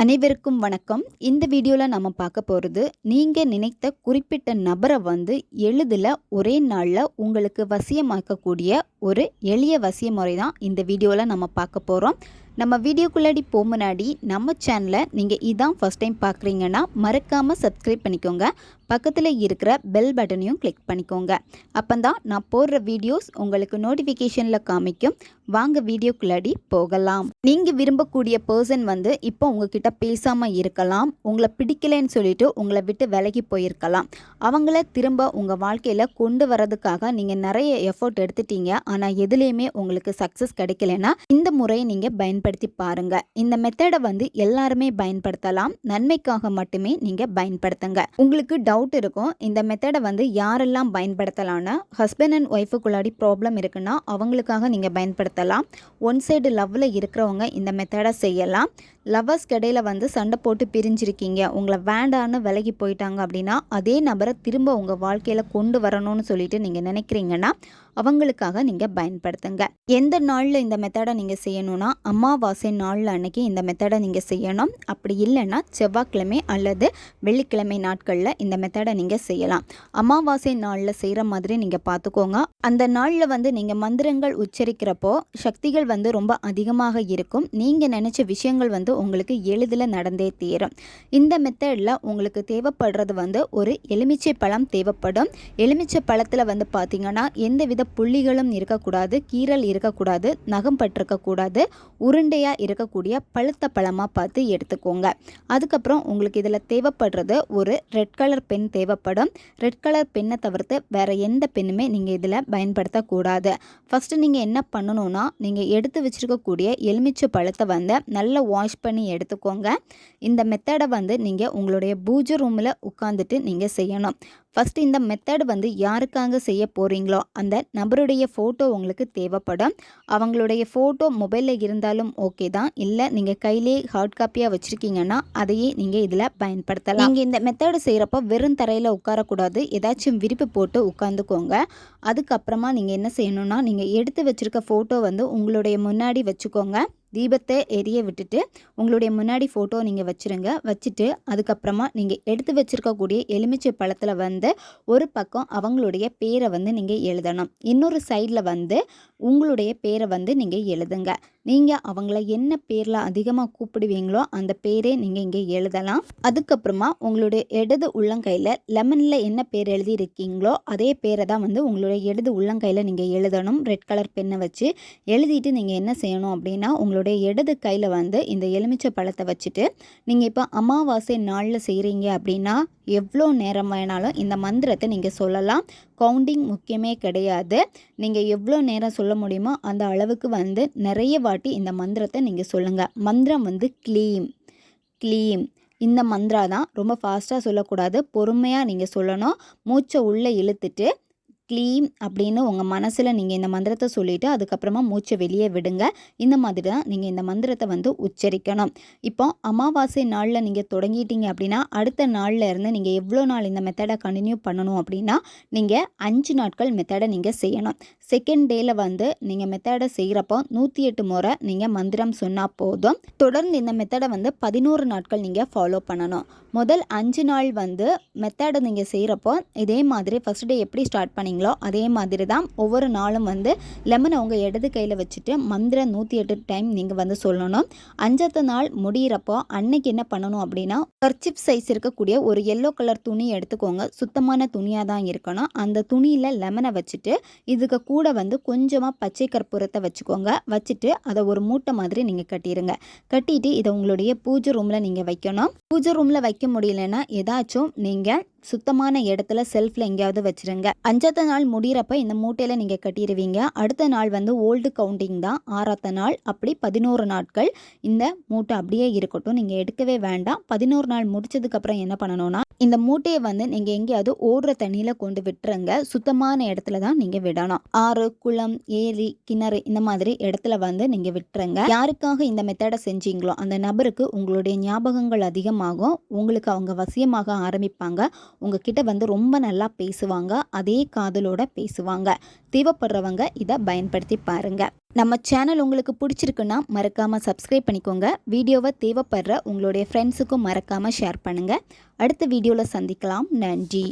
அனைவருக்கும் வணக்கம். இந்த வீடியோவில் நம்ம பார்க்க போகிறது, நீங்கள் நினைத்த குறிப்பிட்ட நபரை எளிதில் ஒரே நாளில் உங்களுக்கு வசியமாக்கக்கூடிய ஒரு எளிய வசிய முறை தான் இந்த வீடியோவில் நம்ம பார்க்க போகிறோம். நம்ம வீடியோக்குள்ளாடி முன்னாடி நம்ம சேனலை நீங்கள் இதான் ஃபஸ்ட் டைம் பார்க்குறீங்கன்னா மறக்காமல் சப்ஸ்கிரைப் பண்ணிக்கோங்க. பக்கத்தில் இருக்கிற பெல் பட்டனையும் கிளிக் பண்ணிக்கோங்க. அப்போ தான் நான் போடுற வீடியோஸ் உங்களுக்கு நோட்டிஃபிகேஷனில் காமிக்கும். வாங்க வீடியோக்குள்ளாடி போகலாம். நீங்கள் விரும்பக்கூடிய பர்சன் இப்போ உங்ககிட்ட பேசாமல் இருக்கலாம், உங்களை பிடிக்கலைன்னு சொல்லிட்டு உங்களை விட்டு விலகி போயிருக்கலாம். அவங்கள திரும்ப உங்கள் வாழ்க்கையில் கொண்டு வரதுக்காக நீங்கள் நிறைய எஃபோர்ட் எடுத்துட்டீங்க, ஆனால் எதுலேயுமே உங்களுக்கு சக்ஸஸ் கிடைக்கலன்னா இந்த முறையை நீங்கள் பயன்படுத்தி பாருங்க. இந்த மெத்தடை எல்லாருமே பயன்படுத்தலாம், நன்மைக்காக மட்டுமே நீங்கள் பயன்படுத்துங்க. உங்களுக்கு டவுட் இருக்கும், இந்த மெத்தடை யாரெல்லாம் பயன்படுத்தலாம்னு. ஹஸ்பண்ட் அண்ட் ஒய்ஃபுக்குள்ளாடி ப்ராப்ளம் இருக்குன்னா அவங்களுக்காக நீங்கள் பயன்படுத்தலாம். ஒன் சைடு லவ்வில் இருக்கிறவங்க இந்த மெத்தடை செய்யலாம். லவ்வர்ஸ் கடையில் சண்டை போட்டு பிரிஞ்சிருக்கீங்க, உங்களை வேண்டான்னு விலகி போயிட்டாங்க அப்படின்னா அதே நபரை திரும்ப உங்கள் வாழ்க்கையில் கொண்டு வரணும்னு சொல்லிட்டு நீங்கள் நினைக்கிறீங்கன்னா அவங்களுக்காக நீங்கள் பயன்படுத்துங்க. எந்த நாளில் இந்த மெத்தடை நீங்கள் செய்யணும்னா அமாவாசை நாளில் அன்னைக்கு இந்த மெத்தடை நீங்கள் செய்யணும். அப்படி இல்லைன்னா செவ்வாய்க்கிழமை அல்லது வெள்ளிக்கிழமை நாட்களில் இந்த மெத்தடை நீங்கள் செய்யலாம். அமாவாசை நாளில் செய்கிற மாதிரி நீங்கள் பார்த்துக்கோங்க. அந்த நாளில் நீங்கள் மந்திரங்கள் உச்சரிக்கிறப்போ சக்திகள் ரொம்ப அதிகமாக இருக்கும். நீங்கள் நினச்ச விஷயங்கள் உங்களுக்கு எளிதில் நடந்தே தீரும். இந்த மெத்தடில் உங்களுக்கு தேவைப்படுறது ஒரு எலுமிச்சை பழம் தேவைப்படும். எலுமிச்சை பழத்தில் பார்த்தீங்கன்னா எந்தவித புள்ளிகளும் இருக்கக்கூடாது, கீறல் இருக்கக்கூடாது, நகம் பட்டிருக்கக்கூடாது, உருண்டையாக இருக்கக்கூடிய பழுத்த பழமாக பார்த்து எடுத்துக்கோங்க. அதுக்கப்புறம் உங்களுக்கு இதில் தேவைப்படுறது ஒரு ரெட் கலர் பென் தேவைப்படும். ரெட் கலர் பெண்ணை தவிர்த்து வேறு எந்த பெண்ணுமே நீங்கள் இதில் பயன்படுத்தக்கூடாது. ஃபஸ்ட்டு நீங்கள் என்ன பண்ணணும்னா, நீங்கள் எடுத்து வச்சுருக்கக்கூடிய எலுமிச்சை பழத்தை நல்லா வாஷ் பண்ணி எடுத்துக்கோங்க. இந்த மெத்தடை நீங்கள் உங்களுடைய பூஜை ரூமில் உட்காந்துட்டு நீங்கள் செய்யணும். ஃபஸ்ட்டு இந்த மெத்தடு யாருக்காக செய்ய போகிறீங்களோ அந்த நபருடைய ஃபோட்டோ உங்களுக்கு தேவைப்படும். அவங்களுடைய ஃபோட்டோ மொபைலில் இருந்தாலும் ஓகே தான், இல்லை நீங்கள் கையிலே ஹார்ட் காப்பியாக வச்சுருக்கீங்கன்னா அதையே நீங்கள் இதில் பயன்படுத்தலாம். நீங்கள் இந்த மெத்தடு செய்கிறப்போ வெறும் தரையில் உட்காரக்கூடாது, ஏதாச்சும் விரிப்பு போட்டு உட்காந்துக்கோங்க. அதுக்கப்புறமா நீங்கள் என்ன செய்யணும்னா, நீங்கள் எடுத்து வச்சுருக்க ஃபோட்டோ உங்களுடைய முன்னாடி வச்சுக்கோங்க. தீபத்தை எரிய விட்டுட்டு உங்களுடைய முன்னாடி ஃபோட்டோ நீங்கள் வச்சுருங்க. வச்சுட்டு அதுக்கப்புறமா நீங்கள் எடுத்து வச்சுருக்கக்கூடிய எலுமிச்சை பழத்தில் ஒரு பக்கம் அவங்களுடைய பேரை நீங்கள் எழுதணும். இன்னொரு சைடில் உங்களுடைய பேரை நீங்கள் எழுதுங்க. நீங்கள் அவங்கள என்ன பேரில் அதிகமாக கூப்பிடுவீங்களோ அந்த பேரே நீங்கள் இங்கே எழுதலாம். அதுக்கப்புறமா உங்களுடைய இடது உள்ளங்கையில் லெமனில் என்ன பேர் எழுதியிருக்கீங்களோ அதே பேரை தான் உங்களுடைய இடது உள்ளங்கையில் நீங்கள் எழுதணும். ரெட் கலர் பெண்ணை வச்சு எழுதிட்டு நீங்கள் என்ன செய்யணும் அப்படின்னா, உங்களுடைய இடது கையில் இந்த எலுமிச்சை பழத்தை வச்சுட்டு நீங்கள் இப்போ அமாவாசை நாளில் செய்கிறீங்க அப்படின்னா எவ்வளோ நேரம் வேணாலும் இந்த மந்திரத்தை நீங்கள் சொல்லலாம். கவுண்டிங் முக்கியமே கிடையாது. நீங்கள் எவ்வளோ நேரம் சொல்ல முடியுமோ அந்த அளவுக்கு நிறைய வாட்டி இந்த மந்திரத்தை நீங்கள் சொல்லுங்கள். மந்திரம் க்ளீம் க்ளீம் இந்த மந்திரா தான். ரொம்ப ஃபாஸ்ட்டாக சொல்லக்கூடாது, பொறுமையாக நீங்கள் சொல்லணும். மூச்சை உள்ளே இழுத்துட்டு க்ளீம் அப்படின்னு உங்கள் மனசில் நீங்கள் இந்த மந்திரத்தை சொல்லிவிட்டு அதுக்கப்புறமா மூச்சை வெளியே விடுங்க. இந்த மாதிரி தான் நீங்கள் இந்த மந்திரத்தை உச்சரிக்கணும். இப்போ அமாவாசை நாளில் நீங்கள் தொடங்கிட்டீங்க அப்படின்னா அடுத்த நாளில் இருந்து நீங்கள் எவ்வளோ நாள் இந்த மெத்தடை கண்டினியூ பண்ணணும் அப்படின்னா நீங்கள் 5 நாட்கள் மெத்தடை நீங்கள் செய்யணும். செகண்ட் டேயில் நீங்கள் மெத்தடை செய்கிறப்போ 108 முறை நீங்கள் மந்திரம் சொன்னால் போதும். தொடர்ந்து இந்த மெத்தடை 11 நாட்கள் நீங்கள் ஃபாலோ பண்ணணும். முதல் 5 நாள் மெத்தடை நீங்கள் செய்கிறப்போ இதே மாதிரி ஃபஸ்ட் டே எப்படி ஸ்டார்ட் பண்ணி அதே மாதிரி தான் ஒவ்வொரு நாளும் லெமனை உங்கள் இடது கையில் வச்சுட்டு மந்திரம் 108 டைம் நீங்கள் சொல்லணும். 5வது நாள் முடிகிறப்போ அன்னைக்கு என்ன பண்ணணும் அப்படின்னா, கர்ச்சிப் சைஸ் இருக்கக்கூடிய ஒரு எல்லோ கலர் துணி எடுத்துக்கோங்க. சுத்தமான துணியாக தான் இருக்கணும். அந்த துணியில் லெமனை வச்சுட்டு இதுக்கு கூட கொஞ்சமாக பச்சை கற்பூரத்தை வச்சுக்கோங்க. வச்சுட்டு அதை ஒரு மூட்டை மாதிரி நீங்கள் கட்டிடுங்க. கட்டிட்டு இதை உங்களுடைய பூஜை ரூமில் நீங்கள் வைக்கணும். பூஜை ரூமில் வைக்க முடியலன்னா ஏதாச்சும் நீங்கள் சுத்தமான இடத்துல செல்ஃபில் எங்கேயாவது வச்சுருங்க. 5வது நாள் முடிகிறப்ப இந்த மூட்டையில் நீங்கள் கட்டிடுவீங்க. அடுத்த நாள் ஓல்டு கவுண்டிங் தான். 6வது நாள் அப்படி 11 நாட்கள் இந்த மூட்டை அப்படியே இருக்கட்டும், நீங்கள் எடுக்கவே வேண்டாம். 11 நாள் முடிச்சதுக்கப்புறம் என்ன பண்ணணும்னா, இந்த மூட்டையை நீங்கள் எங்கேயாவது ஓடுற தண்ணியில் கொண்டு விட்டுருங்க. சுத்தமான இடத்துல தான் நீங்கள் விடணும். ஆறு, குளம், ஏரி, கிணறு இந்த மாதிரி இடத்துல நீங்கள் விட்டுருங்க. யாருக்காக இந்த மெத்தடை செஞ்சீங்களோ அந்த நபருக்கு உங்களுடைய ஞாபகங்கள் அதிகமாகும். உங்களுக்கு அவங்க வசியமாக ஆரம்பிப்பாங்க. உங்ககிட்ட வந்து ரொம்ப நல்லா பேசுவாங்க, அதே காதலோட பேசுவாங்க. தேவைப்படுறவங்க இதை பயன்படுத்தி பாருங்கள். நம்ம சேனல் உங்களுக்கு பிடிச்சிருக்குன்னா மறக்காமல் சப்ஸ்கிரைப் பண்ணிக்கோங்க. வீடியோவை தேவைப்படுற உங்களுடைய ஃப்ரெண்ட்ஸுக்கும் மறக்காமல் ஷேர் பண்ணுங்கள். அடுத்த வீடியோவில் சந்திக்கலாம். நன்றி.